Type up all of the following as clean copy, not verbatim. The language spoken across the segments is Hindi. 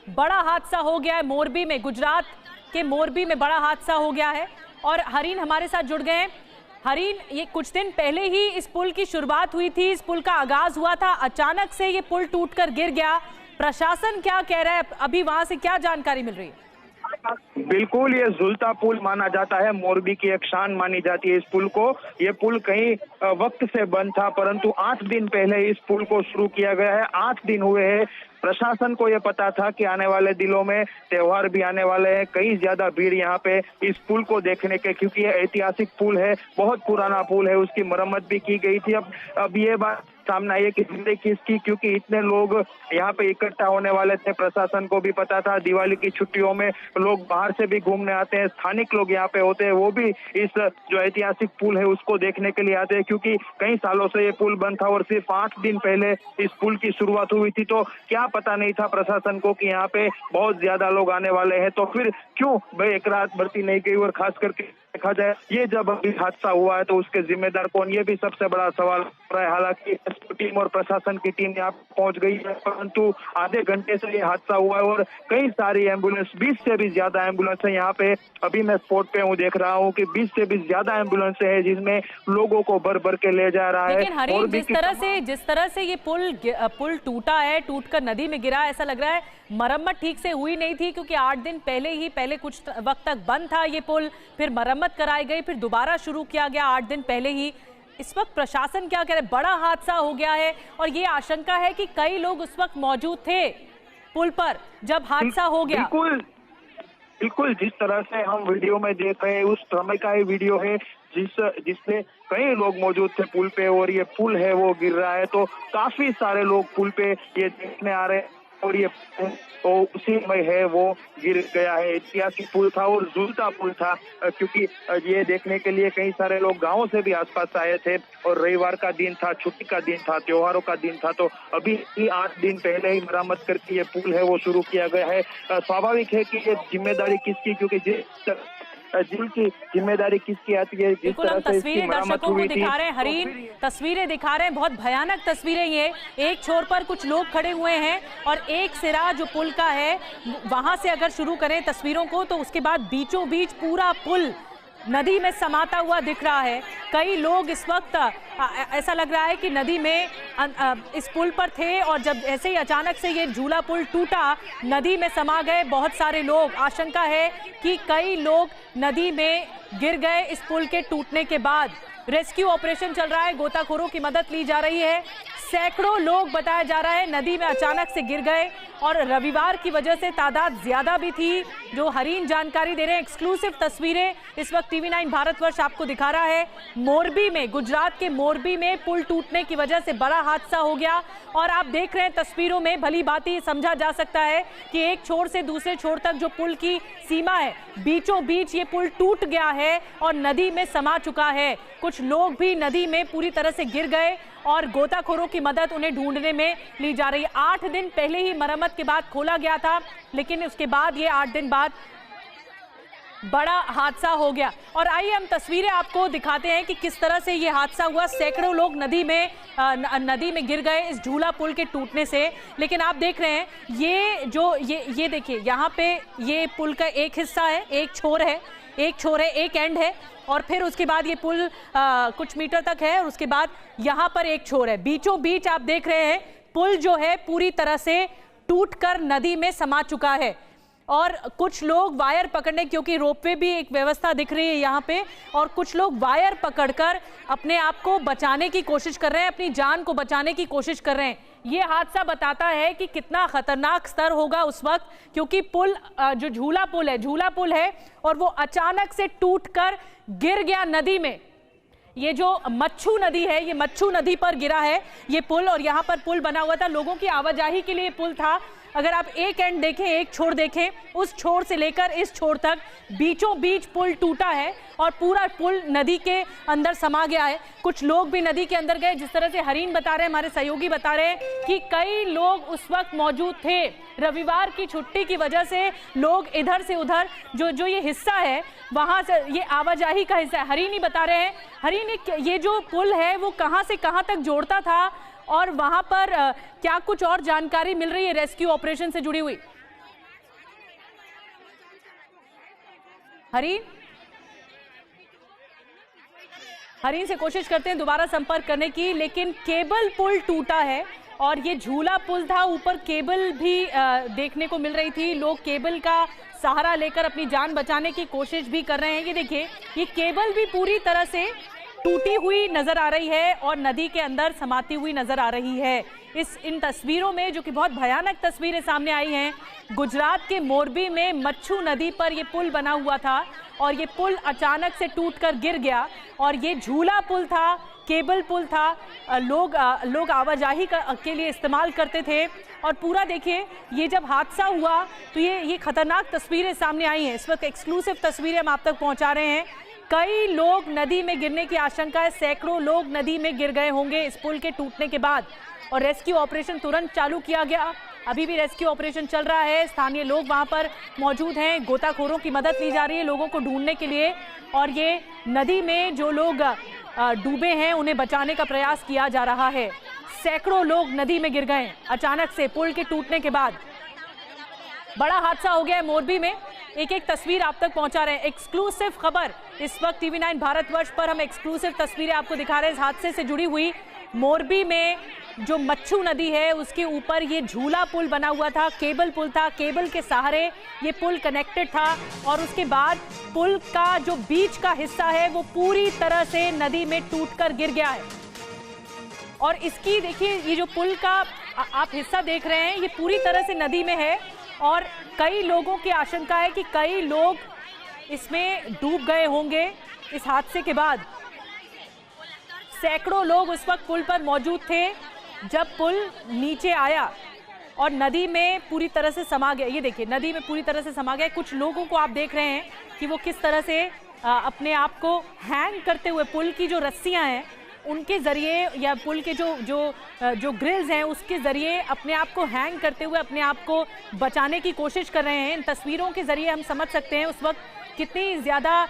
बड़ा हादसा हो गया है मोरबी में, गुजरात के मोरबी में बड़ा हादसा हो गया है और हरीन हमारे साथ जुड़ गए हैं। हरीन, ये कुछ दिन पहले ही इस पुल की शुरुआत हुई थी, इस पुल का आगाज हुआ था, अचानक से ये पुल टूटकर गिर गया। प्रशासन क्या कह रहा है, अभी वहां से क्या जानकारी मिल रही है? बिल्कुल, ये झूलता पुल माना जाता है, मोरबी की एक शान मानी जाती है इस पुल को। ये पुल कई वक्त से बंद था, परंतु 8 दिन पहले इस पुल को शुरू किया गया है। 8 दिन हुए हैं। प्रशासन को ये पता था कि आने वाले दिनों में त्योहार भी आने वाले हैं, कई ज्यादा भीड़ यहाँ पे इस पुल को देखने के, क्योंकि ये ऐतिहासिक पुल है, बहुत पुराना पुल है, उसकी मरम्मत भी की गई थी। अब ये बात सामने आई है कि जिंदगी किसकी, क्योंकि इतने लोग यहाँ पे इकट्ठा होने वाले थे। प्रशासन को भी पता था, दिवाली की छुट्टियों में लोग बाहर से भी घूमने आते हैं, स्थानिक लोग यहाँ पे होते हैं, वो भी इस जो ऐतिहासिक पुल है उसको देखने के लिए आते हैं, क्योंकि कई सालों से ये पुल बंद था और सिर्फ 8 दिन पहले इस पुल की शुरुआत हुई थी। तो क्या पता नहीं था प्रशासन को कि यहाँ पे बहुत ज्यादा लोग आने वाले हैं, तो फिर क्यों भाई एक रात बरती नहीं गई? और खास करके देखा जाए, ये जब अभी हादसा हुआ है तो उसके जिम्मेदार कौन, ये भी सबसे बड़ा सवाल हो रहा है। हालांकि टीम और प्रशासन की टीम यहाँ पहुंच गई है, परंतु आधे घंटे से ये हादसा हुआ है और कई सारी एम्बुलेंस, 20 से भी ज्यादा एम्बुलेंस है यहाँ पे। अभी मैं स्पॉट पे हूँ, देख रहा हूँ कि 20 से भी ज्यादा एम्बुलेंस है जिसमें लोगों को भर भर के ले जा रहा है। लेकिन हरीन, जिस तरह से ये पुल टूटा है, टूटकर नदी में गिरा, ऐसा लग रहा है मरम्मत ठीक से हुई नहीं थी, क्योंकि 8 दिन पहले कुछ वक्त तक बंद था ये पुल, फिर मरम्मत कराई गई, फिर दोबारा शुरू किया गया 8 दिन पहले ही। इस वक्त प्रशासन क्या कह रहा है? बड़ा हादसा हो गया है और ये आशंका है कि कई लोग उस वक्त मौजूद थे पुल पर जब हादसा हो गया। बिल्कुल, जिस तरह से हम वीडियो में देख रहे हैं उस समय का ये वीडियो है जिसमें कई लोग मौजूद थे पुल पे, और ये पुल है वो गिर रहा है, तो काफी सारे लोग पुल पे ये देखने आ रहे हैं और ये तो उसी में है वो गिर गया है। ऐतिहासिक पुल था और झूलता पुल था, क्योंकि ये देखने के लिए कई सारे लोग गांवों से भी आसपास आए थे और रविवार का दिन था, छुट्टी का दिन था, त्योहारों का दिन था, तो अभी 8 दिन पहले ही मरम्मत करके ये पुल है वो शुरू किया गया है। स्वाभाविक है कि ये जिम्मेदारी किसकी, क्योंकि जिनकी जिम्मेदारी किसकी आती है, जिस तरह से इसकी मरम्मत हुई थी। दिखा रहे हैं हरीन, तस्वीरें दिखा रहे हैं, बहुत भयानक तस्वीरें ये। एक छोर पर कुछ लोग खड़े हुए हैं और एक सिरा जो पुल का है वहां से अगर शुरू करें तस्वीरों को, तो उसके बाद बीचों बीच पूरा पुल नदी में समाता हुआ दिख रहा है। कई लोग इस वक्त ऐसा लग रहा है कि नदी में इस पुल पर थे और जब ऐसे ही अचानक से ये झूला पुल टूटा, नदी में समा गए बहुत सारे लोग। आशंका है कि कई लोग नदी में गिर गए इस पुल के टूटने के बाद। रेस्क्यू ऑपरेशन चल रहा है, गोताखोरों की मदद ली जा रही है। सैकड़ों लोग बताया जा रहा है नदी में अचानक से गिर गए और रविवार की वजह से तादाद ज्यादा भी थी। जो हरीन जानकारी दे रहे हैं, एक्सक्लूसिव तस्वीरें इस वक्त TV9 भारतवर्ष आपको दिखा रहा है। मोरबी में, गुजरात के मोरबी में पुल टूटने की वजह से बड़ा हादसा हो गया और आप देख रहे हैं तस्वीरों में, भली भांति समझा जा सकता है कि एक छोर से दूसरे छोर तक जो पुल की सीमा है, बीचों बीच ये पुल टूट गया है और नदी में समा चुका है। कुछ लोग भी नदी में पूरी तरह से गिर गए और गोताखोरों की मदद उन्हें ढूंढने में ली जा रही है। 8 दिन पहले ही मरम्मत के बाद खोला गया था, लेकिन उसके बाद ये 8 दिन बाद बड़ा हादसा हो गया। और आइए हम तस्वीरें आपको दिखाते हैं कि किस तरह से ये हादसा हुआ। सैकड़ों लोग नदी में गिर गए इस झूला पुल के टूटने से। लेकिन आप देख रहे हैं ये देखिए, यहाँ पे ये पुल का एक हिस्सा है, एक छोर है, एक एंड है और फिर उसके बाद ये पुल कुछ मीटर तक है और उसके बाद यहाँ पर एक छोर है। बीचों बीच आप देख रहे हैं पुल जो है पूरी तरह से टूटकर नदी में समा चुका है और कुछ लोग वायर पकड़ने, क्योंकि रोपवे भी एक व्यवस्था दिख रही है यहाँ पे, और कुछ लोग वायर पकड़कर अपने आप को बचाने की कोशिश कर रहे हैं, अपनी जान को बचाने की कोशिश कर रहे हैं। ये हादसा बताता है कि कितना खतरनाक स्तर होगा उस वक्त, क्योंकि पुल जो झूला पुल है और वो अचानक से टूटकर गिर गया नदी में। ये जो मच्छू नदी है, ये मच्छू नदी पर गिरा है ये पुल और यहाँ पर पुल बना हुआ था, लोगों की आवाजाही के लिए पुल था। अगर आप एक एंड देखें, एक छोर देखें, उस छोर से लेकर इस छोर तक बीचों बीच पुल टूटा है और पूरा पुल नदी के अंदर समा गया है। कुछ लोग भी नदी के अंदर गए, जिस तरह से हरीन बता रहे हैं, हमारे सहयोगी बता रहे हैं कि कई लोग उस वक्त मौजूद थे। रविवार की छुट्टी की वजह से लोग इधर से उधर जो ये हिस्सा है वहां से, ये आवाजाही का हिस्सा है। हरीन ही बता रहे हैं, हरीन ये जो पुल है वो कहां से कहां तक जोड़ता था और वहां पर क्या कुछ और जानकारी मिल रही है रेस्क्यू ऑपरेशन से जुड़ी हुई? हरीन से कोशिश करते हैं दोबारा संपर्क करने की, लेकिन केबल पुल टूटा है और ये झूला पुल था, ऊपर केबल भी देखने को मिल रही थी। लोग केबल का सहारा लेकर अपनी जान बचाने की कोशिश भी कर रहे हैं। ये देखिए, ये केबल भी पूरी तरह से टूटी हुई नजर आ रही है और नदी के अंदर समाती हुई नजर आ रही है। इन तस्वीरों में, जो कि बहुत भयानक तस्वीरें सामने आई हैं, गुजरात के मोरबी में मच्छू नदी पर ये पुल बना हुआ था और ये पुल अचानक से टूटकर गिर गया और ये झूला पुल था, केबल पुल था, लोग आवाजाही के लिए इस्तेमाल करते थे। और पूरा देखिए, ये जब हादसा हुआ तो ये खतरनाक तस्वीरें सामने आई हैं। इस वक्त एक्सक्लूसिव तस्वीरें हम आप तक पहुंचा रहे हैं। कई लोग नदी में गिरने की आशंका है, सैकड़ों लोग नदी में गिर गए होंगे इस पुल के टूटने के बाद और रेस्क्यू ऑपरेशन तुरंत चालू किया गया। अभी भी रेस्क्यू ऑपरेशन चल रहा है, स्थानीय लोग वहां पर मौजूद हैं, गोताखोरों की मदद ली जा रही है लोगों को ढूंढने के लिए और ये नदी में जो लोग डूबे हैं उन्हें बचाने का प्रयास किया जा रहा है। सैकड़ों लोग नदी में गिर गए अचानक से पुल के टूटने के बाद। बड़ा हादसा हो गया है मोरबी में, एक एक तस्वीर आप तक पहुंचा रहे हैं। एक्सक्लूसिव खबर इस वक्त टीवी 9 भारतवर्ष पर हम एक्सक्लूसिव तस्वीरें आपको दिखा रहे हैं इस हादसे से जुड़ी हुई। मोरबी में जो मच्छू नदी है उसके ऊपर ये झूला पुल बना हुआ था, केबल पुल था, केबल के सहारे ये पुल कनेक्टेड था और उसके बाद पुल का जो बीच का हिस्सा है वो पूरी तरह से नदी में टूटकर गिर गया है। और इसकी देखिए, ये जो पुल का आप हिस्सा देख रहे हैं ये पूरी तरह से नदी में है और कई लोगों की आशंका है कि कई लोग इसमें डूब गए होंगे इस हादसे के बाद। सैकड़ों लोग उस वक्त पुल पर मौजूद थे जब पुल नीचे आया और नदी में पूरी तरह से समा गया। ये देखिए, नदी में पूरी तरह से समा गया। कुछ लोगों को आप देख रहे हैं कि वो किस तरह से अपने आप को हैंग करते हुए, पुल की जो रस्सियां हैं उनके जरिए या पुल के जो ग्रिल्स हैं उसके जरिए अपने आप को हैंग करते हुए अपने आप को बचाने की कोशिश कर रहे हैं। इन तस्वीरों के जरिए हम समझ सकते हैं उस वक्त कितनी ज़्यादा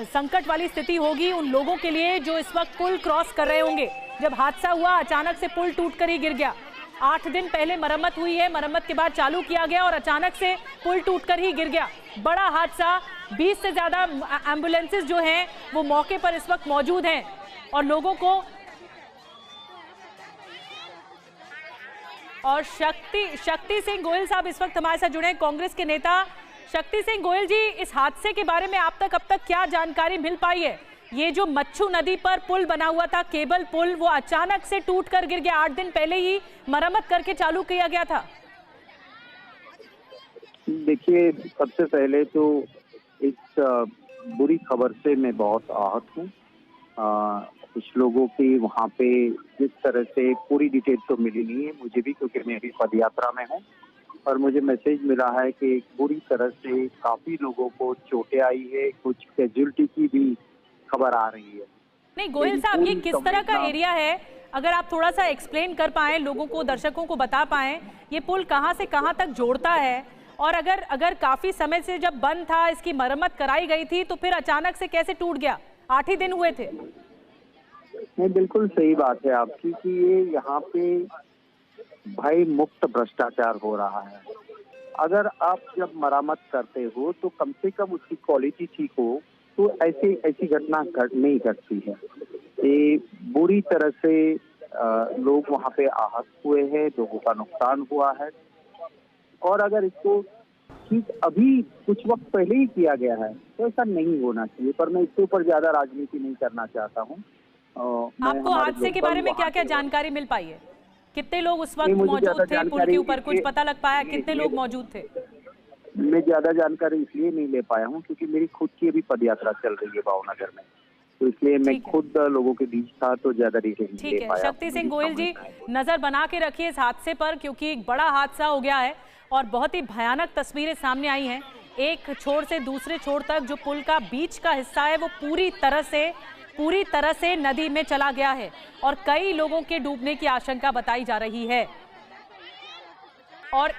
संकट वाली स्थिति होगी उन लोगों के लिए जो इस वक्त पुल क्रॉस कर रहे होंगे। जब हादसा हुआ अचानक से पुल टूटकर ही गिर गया। 8 दिन पहले मरम्मत हुई है, मरम्मत के बाद चालू किया गया और अचानक से पुल टूटकर ही गिर गया। बड़ा हादसा। 20 से ज़्यादा एम्बुलेंसेज जो हैं वो मौके पर इस वक्त मौजूद हैं और लोगों को और शक्ति सिंह गोयल साहब इस वक्त हमारे साथ जुड़े हैं, कांग्रेस के नेता। शक्ति सिंह गोयल जी, इस हादसे के बारे में आप तक अब तक क्या जानकारी मिल पाई है? ये जो मच्छू नदी पर पुल बना हुआ था, केबल पुल, वो अचानक से टूट कर गिर गया। 8 दिन पहले ही मरम्मत करके चालू किया गया था। देखिए, सबसे पहले तो इस बुरी खबर से मैं बहुत आहत हूँ। कुछ लोगों की वहाँ पे जिस तरह से पूरी डिटेल तो मिली नहीं है मुझे भी, क्योंकि मैं अभी पद यात्रा में हूँ और मुझे मैसेज मिला है कि बुरी तरह से काफी लोगों को चोटें आई है, कुछ कैजुअलिटी की भी खबर आ रही है। नहीं गोयल साहब, ये किस तरह का एरिया है, अगर आप थोड़ा सा एक्सप्लेन कर पाएं, लोगों को, दर्शकों को बता पाएं, ये पुल कहां से कहां तक जोड़ता है और अगर काफी समय से जब बंद था, इसकी मरम्मत कराई गई थी, तो फिर अचानक से कैसे टूट गया? 8 ही दिन हुए थे। नहीं, बिल्कुल सही बात है आपकी कि ये यहाँ पे भय मुक्त भ्रष्टाचार हो रहा है। अगर आप जब मरम्मत करते हो तो कम से कम उसकी क्वालिटी ठीक हो, तो ऐसी घटना नहीं घटती है। ये बुरी तरह से लोग वहाँ पे आहत हुए हैं, लोगों का नुकसान हुआ है और अगर इसको ठीक अभी कुछ वक्त पहले ही किया गया है तो ऐसा नहीं होना चाहिए। पर मैं इसके ऊपर ज्यादा राजनीति नहीं करना चाहता हूँ। आपको हादसे के बारे में क्या क्या जानकारी मिल पाई है? कितने लोग उस वक्त मौजूद थे पुल के ऊपर? कुछ पता लग पाया कितने लोग मौजूद थे? मैं ज्यादा जानकारी इसलिए नहीं ले पाया हूँ क्योंकि मेरी खुद की अभी पदयात्रा चल रही है भावनगर में, तो इसलिए मैं खुद लोगों के बीच था तो ज्यादा डिटेल नहीं ले पाया। शक्ति सिंह गोयल जी, नजर बना के रखिए इस हादसे पर, क्योंकि एक बड़ा हादसा हो गया है और बहुत ही भयानक तस्वीरें सामने आई हैं। एक छोर से दूसरे छोर तक जो पुल का बीच का हिस्सा है वो पूरी तरह से नदी में चला गया है और कई लोगों के डूबने की आशंका बताई जा रही है। और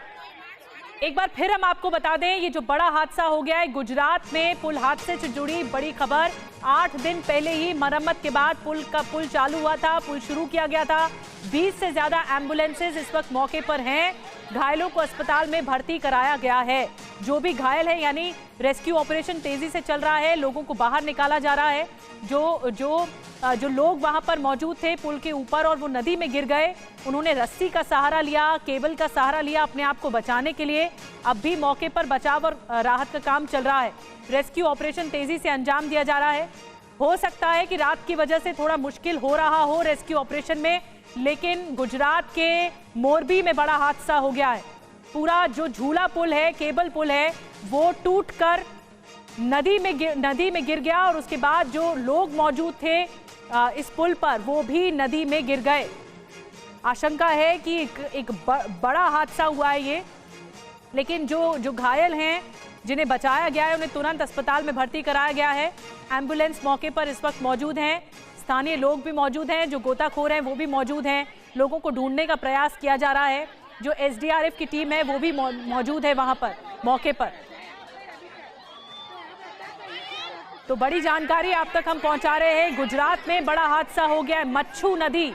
एक बार फिर हम आपको बता दें, ये जो बड़ा हादसा हो गया है गुजरात में, पुल हादसे से जुड़ी बड़ी खबर। 8 दिन पहले ही मरम्मत के बाद पुल चालू हुआ था, पुल शुरू किया गया था। 20 से ज्यादा एम्बुलेंसेज इस वक्त मौके पर हैं, घायलों को अस्पताल में भर्ती कराया गया है। जो भी घायल है, यानी रेस्क्यू ऑपरेशन तेजी से चल रहा है, लोगों को बाहर निकाला जा रहा है। जो लोग वहां पर मौजूद थे पुल के ऊपर और वो नदी में गिर गए, उन्होंने रस्सी का सहारा लिया, केबल का सहारा लिया अपने आप को बचाने के लिए। अब भी मौके पर बचाव और राहत का काम चल रहा है। रेस्क्यू ऑपरेशन तेजी से अंजाम दिया जा रहा है। हो सकता है कि रात की वजह से थोड़ा मुश्किल हो रहा हो रेस्क्यू ऑपरेशन में, लेकिन गुजरात के मोरबी में बड़ा हादसा हो गया है। पूरा जो झूला पुल है, केबल पुल है, वो टूटकर नदी में गिर गया और उसके बाद जो लोग मौजूद थे इस पुल पर वो भी नदी में गिर गए। आशंका है कि एक बड़ा हादसा हुआ है ये, लेकिन जो घायल हैं, जिन्हें बचाया गया है, उन्हें तुरंत अस्पताल में भर्ती कराया गया है। एम्बुलेंस मौके पर इस वक्त मौजूद हैं, स्थानीय लोग भी मौजूद हैं, जो गोताखोर हैं वो भी मौजूद हैं। लोगों को ढूंढने का प्रयास किया जा रहा है। जो एसडीआरएफ की टीम है वो भी मौजूद है वहां पर मौके पर। तो बड़ी जानकारी आप तक हम पहुंचा रहे हैं। गुजरात में बड़ा हादसा हो गया है। मच्छू नदी,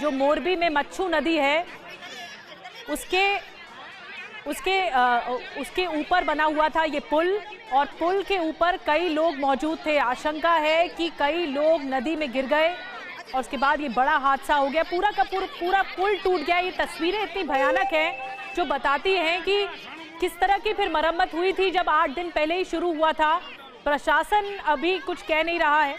जो मोरबी में मच्छू नदी है, उसके ऊपर बना हुआ था ये पुल, और पुल के ऊपर कई लोग मौजूद थे। आशंका है कि कई लोग नदी में गिर गए और उसके बाद ये बड़ा हादसा हो गया। पूरा का पूरा पुल टूट गया। ये तस्वीरें इतनी भयानक हैं जो बताती हैं कि किस तरह की फिर मरम्मत हुई थी जब 8 दिन पहले ही शुरू हुआ था। प्रशासन अभी कुछ कह नहीं रहा है।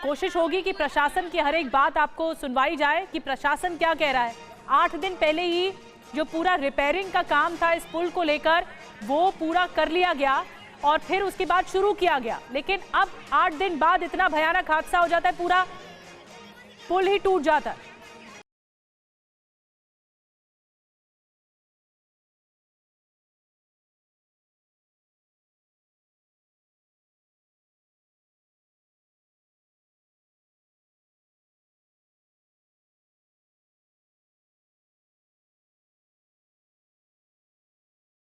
कोशिश होगी कि प्रशासन की हर एक बात आपको सुनवाई जाए कि प्रशासन क्या कह रहा है। 8 दिन पहले ही जो पूरा रिपेयरिंग का काम था इस पुल को लेकर, वो पूरा कर लिया गया और फिर उसके बाद शुरू किया गया। लेकिन अब 8 दिन बाद इतना भयानक हादसा हो जाता है, पूरा पुल ही टूट जाता है।